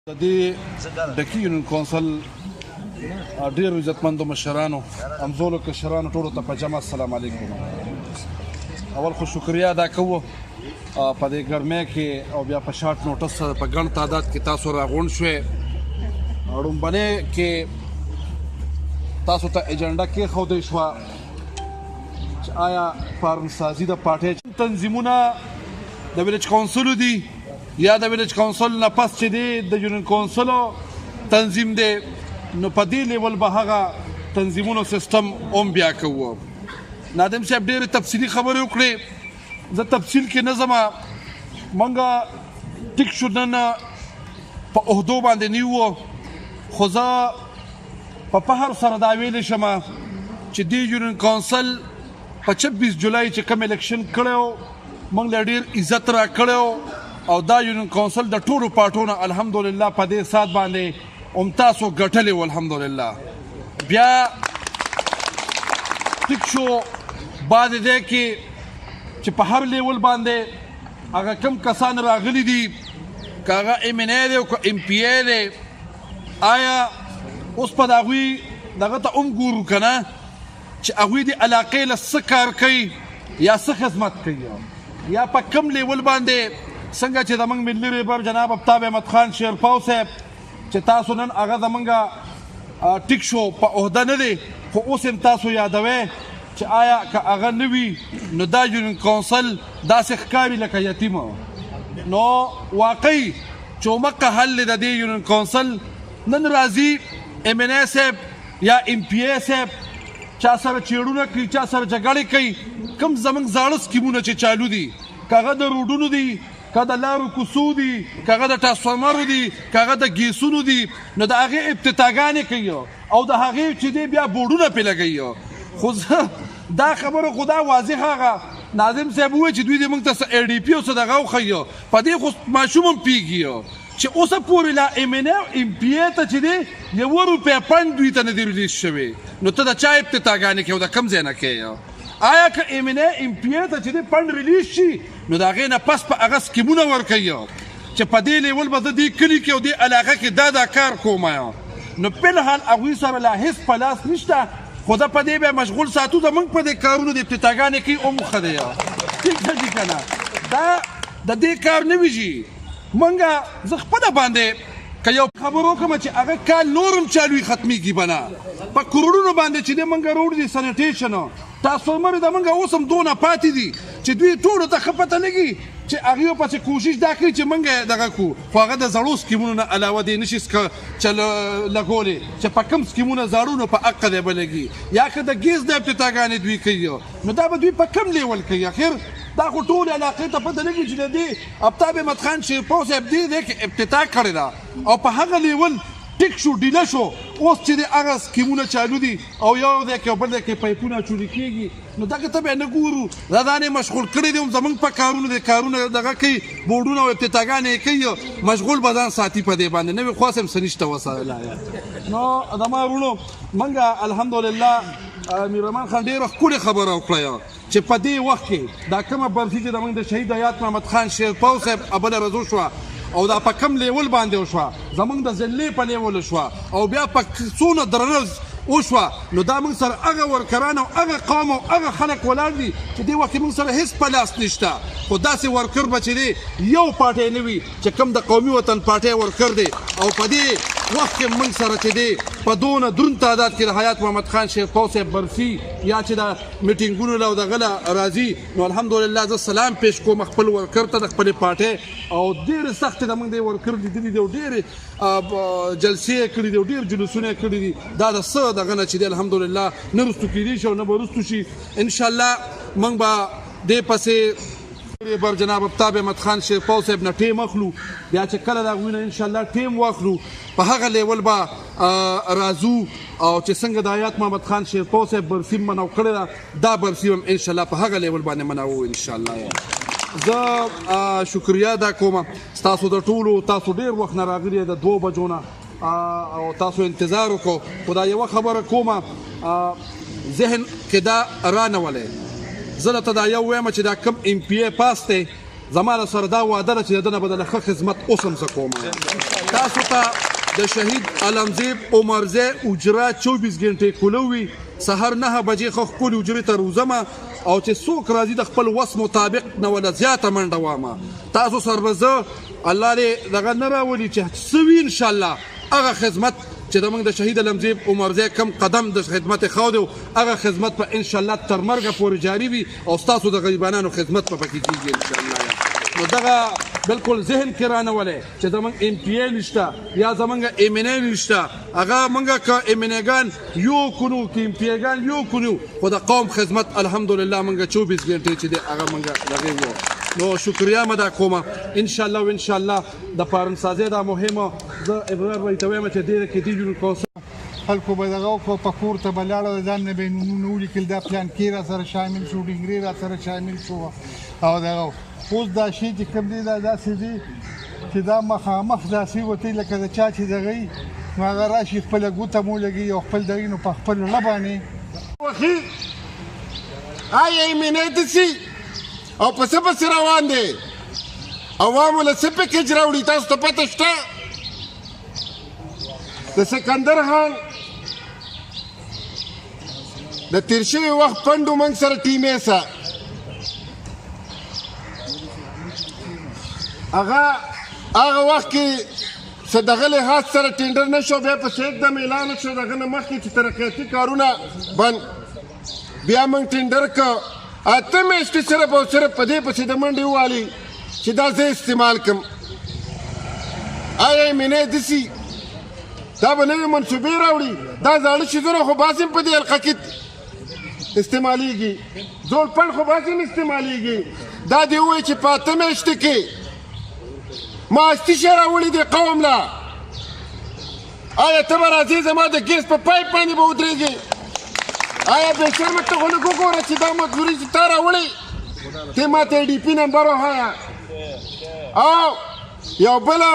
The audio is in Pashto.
د دې ډکي یونین کونسل ډېرو عزتمندو مشرانو همزولو کشرانو ټولو ته په جمع السلام علیکم. اول خو شکریه ادا کوو په دې ګرمۍ کې او بیا په شارټ نوټس په ګڼ تعداد کې تاسو راغونډ شوئ. لومبنۍ کې تاسو ته ایجنډا کېښودی شوه چې آیا فارمسازي د پارټۍ تنظیمونه د ویلیج کونسلو دي یا د ویلیج کونسل نه پس چې دی د یونین کونسلو تنظیم دی، نو په دې لیول به هغه تنظیمونو سیستم هم بیا کوو. نادم صاحب ډېرې تفصیلي خبرې وکړې، زه تفصیل کې نه ځمه. موږ ټیک شو نن په عهدو باندې نه یو، خو زه په فخر سره دا ویلی شم چې دې یونین کونسل په 26 جولای چې کوم الیکشن کړی موږ له ډېر عزت را کړی او دا یونین کونسل د ټولو پارټونو الحمدلله په دې سات باندې هم تاسو ګټلې و الحمدلله. بیا ټیک شو بعد دې کې چې په هر لیول باندې هغه کم کسان راغلي دي، که هغه ایم این ای دی او که ایم پی ای دی، آیا اوس په د هغوی دغه ته هم ګورو که نه چې هغوی د علاقې له څه کار کوي یا څه خدمت کوي، یا په کم لیول باندې څنګه چې زموږ ملي رهبر جناب آفتاب احمد خان شیرپاو صاحب چې تاسو نن هغه زموږ ټیک شو په عهده نه دی، خو اوس هم تاسو یادوئ چې آیا که هغه نه وي نو دا یونین کونسل داسې ښکاري لکه یتیمه. نو واقعي چومقه حل د دې یونین کونسل نن راځي ایم این ای صاحب یا ایم پی ای صاحب چا سره چیړونه کوي، چا سره جګړې کوي، کوم زموږ زاړه سکیمونه چې چالو دي، که هغه د روډونو دي، که د لارو کوڅو دي، که هغه د ټرانسفارمرو دي، که هغه د ګیسونو دي، نو د هغې افتتاحګانې کوي او د هغې چې دی بیا بورډونه پرې لګوي. خو زه دا خبره خو دا واضح هغه ناظم صاحب ووایي چې دوی دې موږ ته څه ای ډي پي او څه دغه وښیي، په دې خو ماشوم هم پوهېږي چې اوسه پورې لا ایم این ای او ایم پي ای ته چې دی 1 روپۍ فنډ دوی ته نه دی ریلیز شوی، نو ته د چا افتتاحګانې کوې او د کوم ځای نه کوې؟ آیا که ایم این ای ایم پی ای ته چې دی فنډ ریلیز شي نو د هغې نه پس په هغه سکیمونه ورکوي چې په دې لیول به زه دې کلي کې او دې علاقه کې دا کار کوم. نو فلحال هغوی سره لا هېڅ په لاس نشته، خو زه په دې بیا مشغول ساتو زموږ په دې کارونو د افتتاحګانې کوي هم ښه دی. ټیک ده چې که نه دا د دې کار نه ویږي. موږ زه خپله باندې که یو خبر وکړم چې هغه کال نور هم چالوي ختمیږي به نه، په کروڑونو باندې چې دی موږ روډ دي سنیټیشن ټرانسفارمر د موږ اوس هم دونه پاتې دي چې دوی ټولو ته ښه پته لګي چې هغې پسې کوشش دا کوي چې موږ دغه کړو، خو هغه د زړو سکیمونو نه علاوه دی نشي لګولی چې په کوم سکیمونه زاړو نو په حقه دی به لګي، یا که د ګیس د افتتاحګانې دوی کوي نو دا به دوی په کم لیول کوي. اخر دا خو ټول علاقې ته پته لګي چې د دې آفتاب احمد خان شیرپاو صاحب دې دی کې افتتاح کړې ده او په هغه لیول ټیک شو ډیله شو. اوس چې د هغه سکیمونه چالو دي او یو دی کې او بل دی کې پایپونه چوري کېږي، نو دغه ته بیا نه ګورو، دا دانې مشغول کړي دي زموږ په کارونو د کارونه دغه کوي، بورډونه او افتتاحګانې یې کوي، مشغول به ځان ساتي په دې باندې، نوې خواص هم څه نشته وسایل. نو زما وروڼو موږ الحمدلله میررحمان خان ډېره ښکلې خبره وکړه چې په دې وخت کې دا کومه برخي چې زموږ د شهید حیات محمد خان شیرپاو صاحب بله رضو شوه او دا په کم لیول باندې وشوه، زموږ د ضلعې په لیول شوه او بیا په څونه درنه وشوه، نو دا موږ سره هغه ورکران او هغه قوم او هغه خلک ولاړ دي چې دې وخت کې موږ سره هېڅ په لاس نشته، خو داسې ورکر به چې دی یو پارټۍ نه وي چې کوم د قومي وطن پارټۍ ورکر دی او په دې وخت کې موږ سره چې دی په دونه دروند تعداد کې د حیات محمد خان شیرپاو صاحب برسي یا چې د میټینګونو له دغه له راځي، نو الحمدلله زه سلام پیش کوم خپل ورکر ته د خپلې پارټۍ او ډېرې سختې زموږ د ورکر لیدلي دي او ډېرې جلسې یې کړي دي او ډېر جلوسونه یې کړي دي، دا د څه دغه نه چې دی الحمدلله نه رستو کېدی شي او نه به رستو شي. انشاءالله موږ به دې پسې رهبر جناب آفتاب احمد خان شیرپاو صاحب نه ټیم اخلو، بیا چې کله د هغوی نه انشاءالله ټیم واخلو په هغه لیول به راځو او چې څنګه د حیات محمد خان شیرپاو صاحب برسي منو کړې ده دا برسي هم انشاءالله په هغه لیول باندې منو انشاءالله. زه شکریه ادا کوم ستاسو د ټولو، تاسو ډېر وخت نه راغلي د 2 بجو نه او تاسو انتظار وکړو، خو دا یوه خبره کومه ذهن کې دا رانولی، زه درته دا یو وایم چې دا کوم ایم پی ای پاس دی زما له سره دا وعده ده چې د ده نه به د ښه خدمت اوس هم زه کوم. تاسو ته د شهید علمزیب عمرزی اجره 24 غنټې کولو وي سهار 9 بجې خو خپل اجرې ته روزمه او چې څوک راځي د خپل وس مطابق نه ولا زیاته منډه وامه تاسو سره به زه الله دې دغه نه راولي چې څه وي انشاءالله هغه خدمت چې زموږ د شهید علمزیب عمرزی کم قدم د خدمت ښودی هغه خدمت به انشاءالله تر مرګه پورې جاري وي او ستاسو د غریبانانو خدمت به پکې کېږي انشاءالله نو دغه بالکل ذهن کې رانولی چې زموږ ام پی ای نشته یا زموږ ام ان ای نشته هغه موږ که ام ان ایګان یو کړو که ام پی ایګان یو کړو خو د قوم خدمت الحمدلله موږ 24 غنټې چې دی هغه موږ دغې وو نو شکریه مې دا کومه انشاءالله و انشاءالله د پارنسازۍ دا مهمه زه ابرار به یې ته وایم چې ډېره کې دي جوړ کوو خلکو به دغه وکړو په کور ته به لاړه ځان نه به یې نومونه ولیکل دا پلان کې را سره شامل شو ډنګرې را سره شامل شو او دغه اوس دا شی چې کوم دی دا داسې دی چې دا مخامخ داسې وتی لکه د چا چې دغه وي نو هغه راشي خپله ګوته مو لګي او خپل دغه نو په خپل زړه باندې وخي آیا یې مینې دسي او په څه پسې روان دی عوامو له څه پکیج راوړي تاسو ته پته شته د سکندر خان د تېر شوي وخت پنډو موږ سره ټیمې سه هغه وخت کې څه دغه لحاظ سره ټینډر نه شو بیا پسې एकदम اعلان شو دغه نه مخکې چې ترقیاتي کارونه بند بیا موږ ټینډر که اته میاشتې صرف او صرف په دې پسې د منډې ووالي چې دا زه استعمال کړم آیا یې مینې دسي دا به نوې منصوبې راوړي دا زاړه څیزونه خو باسم په دې حلقه کې استعمالیږي زوړ پڼ خو باسم استعمالیږي دا دې ووایي چې په اته میاشتې کې ما استیشه راوړي دې قوم له آیا ته به راځې زما د ګیس په پایپ باندې به ودرېږې آیا بې شرمه ته خو لږ وګوره چې دا مزدوري چې تا راوړې ته ما ته ډي پي نمبر وښایه او یو بله